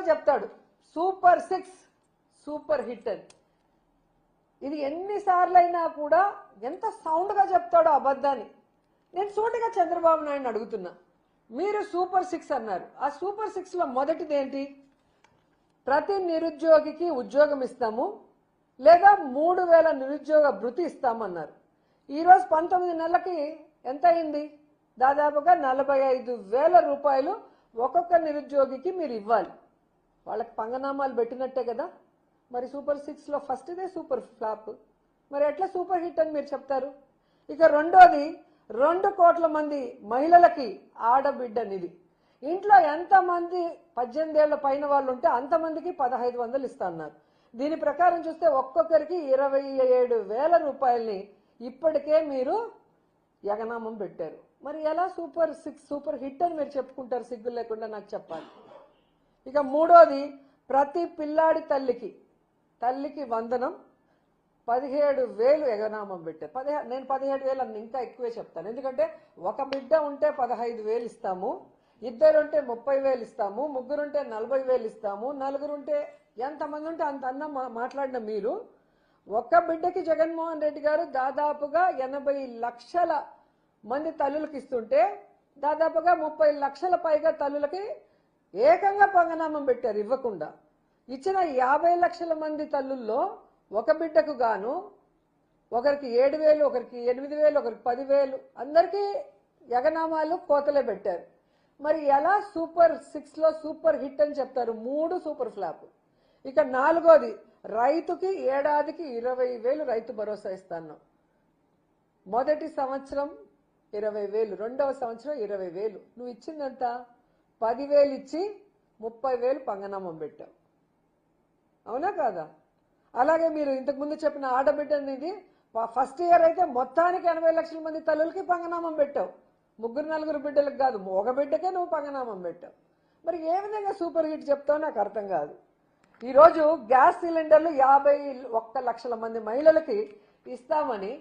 చెప్తాడు super 6 super hit అని. ఇది ఎన్నిసార్లు అయినా కూడా ఎంత సౌండ్గా చెప్తాడో అబద్ధాన్ని. నేను సూటిగా చంద్రబాబు నాయుడు అడుగుతున్నా, మీరు సూపర్ 6 అన్నారు. ఆ సూపర్ 6లో మొదటిది ఏంటి? ప్రతి నిరుద్యోగికి ఉద్యోగం ఇస్తాము, లేదా 3000 నిరుద్యోగ భృతి ఇస్తామన్నారు. ఈరోజు 19 నెలలకి ఎంత అయింది? దాదాపుగా 45,000 రూపాయలు ఒక్కొక్క నిరుద్యోగికి మీరు ఇవ్వాలి. వాళ్ళకి పంగనామాలు పెట్టినట్టే కదా. మరి సూపర్ 6లో ఫస్ట్ ఇదే సూపర్ ఫ్లాప్, మరి ఎట్లా సూపర్ హిట్ అని మీరు చెప్తారు? ఇక రెండోది 2 కోట్ల మంది మహిళలకి ఆడబిడ్డ నిధి. ఇంట్లో ఎంతమంది 18 ఏళ్ల పైన వాళ్ళు ఉంటే అంతమందికి 1500 ఇస్తా అన్నారు. దీని ప్రకారం చూస్తే ఒక్కొక్కరికి 27,000 రూపాయలని ఇప్పటికే మీరు యగనామం పెట్టారు. మరి ఎలా సూపర్ 6 సూపర్ హిట్ అని మీరు చెప్పుకుంటారు? సిగ్గు లేకుండా నాకు చెప్పాలి. ఇక మూడోది ప్రతి పిల్లాడి తల్లికి వందనం 17,000 యగనామం పెట్టారు. నేను 17,000 అని ఇంకా ఎక్కువే చెప్తాను. ఎందుకంటే ఒక బిడ్డ ఉంటే 15,000 ఇస్తాము, ఇద్దరుంటే 30,000 ఇస్తాము, ముగ్గురుంటే 40,000 ఇస్తాము, నలుగురుంటే ఎంతమంది ఉంటే అంత అన్న మాట్లాడిన మీరు ఒక్క బిడ్డకి జగన్మోహన్ రెడ్డి గారు దాదాపుగా 80 లక్షల మంది తల్లులకు ఇస్తుంటే దాదాపుగా 30 లక్షల పైగా తల్లులకి ఏకంగా పంగనామం పెట్టారు ఇవ్వకుండా. ఇచ్చిన 50 లక్షల మంది తల్లుల్లో ఒక బిడ్డకు గాను ఒకరికి 7,000, ఒకరికి 8,000, ఒకరికి 10,000 అందరికీ యగనామాలు కోతలే పెట్టారు. మరి ఎలా సూపర్ 6లో సూపర్ హిట్ అని చెప్తారు? 3 సూపర్ ఫ్లాప్. ఇక నాలుగోది రైతుకి ఏడాదికి 20,000 రైతు భరోసా ఇస్తాను. మొదటి సంవత్సరం 20,000, రెండవ సంవత్సరం 20,000. నువ్వు ఇచ్చిందంతా 10,000 ఇచ్చి 30,000 పంగనామం పెట్టావు. అవునా కాదా? అలాగే మీరు ఇంతకుముందు చెప్పిన ఆడబిడ్డ అనేది ఫస్ట్ ఇయర్ అయితే మొత్తానికి 80 లక్షల మంది తల్లులకి పంగనామం పెట్టావు. 3-4 బిడ్డలకు కాదు, ఒక బిడ్డకే నువ్వు పంగనామం పెట్టావు. మరి ఏ విధంగా సూపర్ హిట్ చెప్తావు నాకు అర్థం కాదు. ఈరోజు గ్యాస్ సిలిండర్లు 51 లక్షల మంది మహిళలకి ఇస్తామని